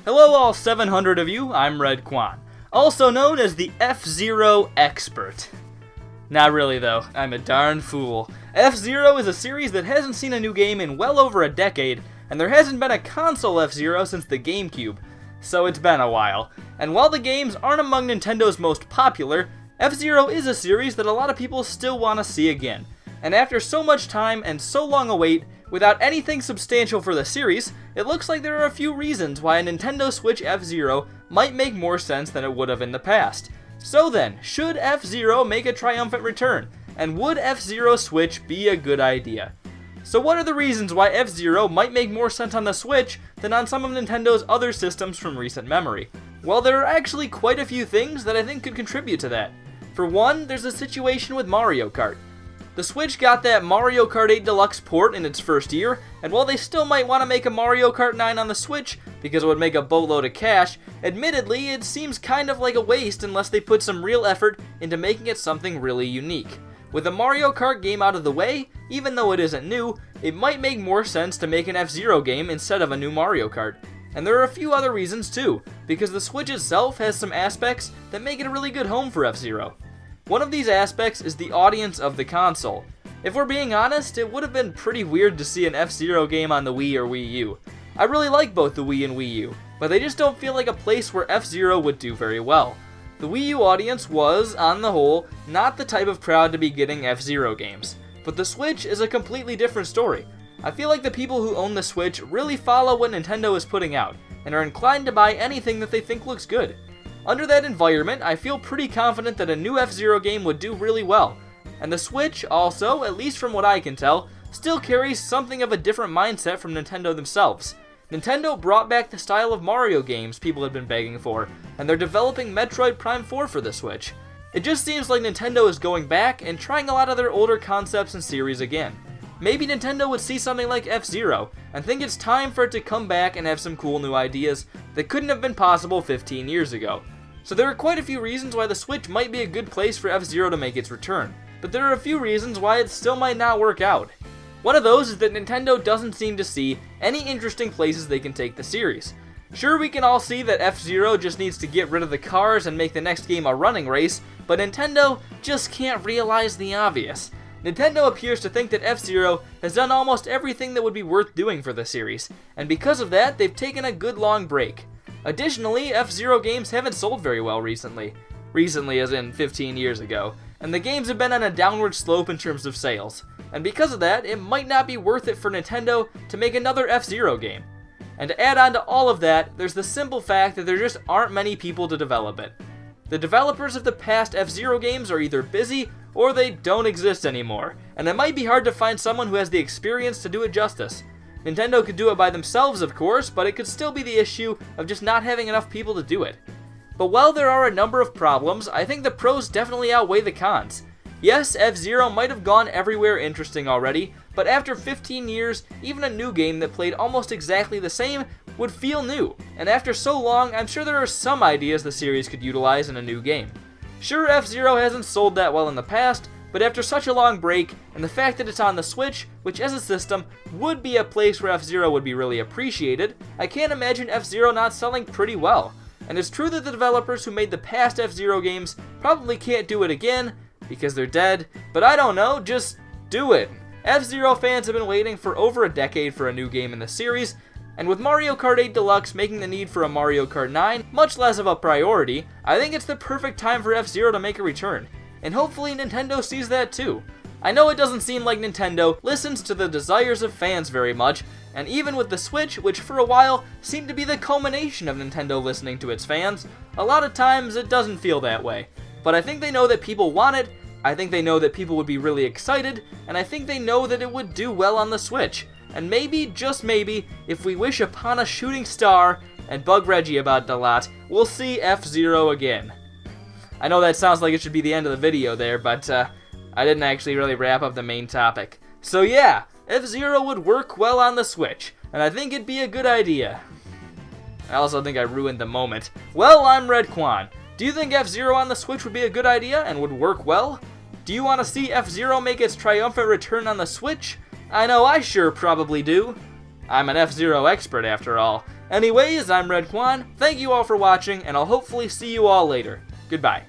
Hello all 700 of you, I'm Redkwan, also known as the F-Zero expert. Not really though, I'm a darn fool. F-Zero is a series that hasn't seen a new game in well over a decade, and there hasn't been a console F-Zero since the GameCube, so it's been a while. And while the games aren't among Nintendo's most popular, F-Zero is a series that a lot of people still want to see again. And after so much time and so long a wait, without anything substantial for the series, it looks like there are a few reasons why a Nintendo Switch F-Zero might make more sense than it would have in the past. So then, should F-Zero make a triumphant return? And would F-Zero Switch be a good idea? So what are the reasons why F-Zero might make more sense on the Switch than on some of Nintendo's other systems from recent memory? Well, there are actually quite a few things that I think could contribute to that. For one, there's a situation with Mario Kart. The Switch got that Mario Kart 8 Deluxe port in its first year, and while they still might want to make a Mario Kart 9 on the Switch, because it would make a boatload of cash, admittedly, it seems kind of like a waste unless they put some real effort into making it something really unique. With the Mario Kart game out of the way, even though it isn't new, it might make more sense to make an F-Zero game instead of a new Mario Kart. And there are a few other reasons too, because the Switch itself has some aspects that make it a really good home for F-Zero. One of these aspects is the audience of the console. If we're being honest, it would have been pretty weird to see an F-Zero game on the Wii or Wii U. I really like both the Wii and Wii U, but they just don't feel like a place where F-Zero would do very well. The Wii U audience was, on the whole, not the type of crowd to be getting F-Zero games. But the Switch is a completely different story. I feel like the people who own the Switch really follow what Nintendo is putting out, and are inclined to buy anything that they think looks good. Under that environment, I feel pretty confident that a new F-Zero game would do really well. And the Switch also, at least from what I can tell, still carries something of a different mindset from Nintendo themselves. Nintendo brought back the style of Mario games people had been begging for, and they're developing Metroid Prime 4 for the Switch. It just seems like Nintendo is going back and trying a lot of their older concepts and series again. Maybe Nintendo would see something like F-Zero and think it's time for it to come back and have some cool new ideas that couldn't have been possible 15 years ago. So there are quite a few reasons why the Switch might be a good place for F-Zero to make its return, but there are a few reasons why it still might not work out. One of those is that Nintendo doesn't seem to see any interesting places they can take the series. Sure, we can all see that F-Zero just needs to get rid of the cars and make the next game a running race, but Nintendo just can't realize the obvious. Nintendo appears to think that F-Zero has done almost everything that would be worth doing for the series, and because of that, they've taken a good long break. Additionally, F-Zero games haven't sold very well recently. Recently as in 15 years ago. And the games have been on a downward slope in terms of sales. And because of that, it might not be worth it for Nintendo to make another F-Zero game. And to add on to all of that, there's the simple fact that there just aren't many people to develop it. The developers of the past F-Zero games are either busy or they don't exist anymore. And it might be hard to find someone who has the experience to do it justice. Nintendo could do it by themselves, of course, but it could still be the issue of just not having enough people to do it. But while there are a number of problems, I think the pros definitely outweigh the cons. Yes, F-Zero might have gone everywhere interesting already, but after 15 years, even a new game that played almost exactly the same would feel new. And after so long, I'm sure there are some ideas the series could utilize in a new game. Sure, F-Zero hasn't sold that well in the past, but after such a long break, and the fact that it's on the Switch, which as a system would be a place where F-Zero would be really appreciated, I can't imagine F-Zero not selling pretty well. And it's true that the developers who made the past F-Zero games probably can't do it again, because they're dead, but I don't know, just do it. F-Zero fans have been waiting for over a decade for a new game in the series, and with Mario Kart 8 Deluxe making the need for a Mario Kart 9 much less of a priority, I think it's the perfect time for F-Zero to make a return. And hopefully Nintendo sees that too. I know it doesn't seem like Nintendo listens to the desires of fans very much, and even with the Switch, which for a while seemed to be the culmination of Nintendo listening to its fans, a lot of times it doesn't feel that way. But I think they know that people want it, I think they know that people would be really excited, and I think they know that it would do well on the Switch. And maybe, just maybe, if we wish upon a shooting star and bug Reggie about it a lot, we'll see F-Zero again. I know that sounds like it should be the end of the video there, but I didn't actually really wrap up the main topic. So yeah, F-Zero would work well on the Switch, and I think it'd be a good idea. I also think I ruined the moment. Well, I'm Redkwan. Do you think F-Zero on the Switch would be a good idea and would work well? Do you want to see F-Zero make its triumphant return on the Switch? I know I sure probably do. I'm an F-Zero expert after all. Anyways, I'm Redkwan, thank you all for watching, and I'll hopefully see you all later. Goodbye.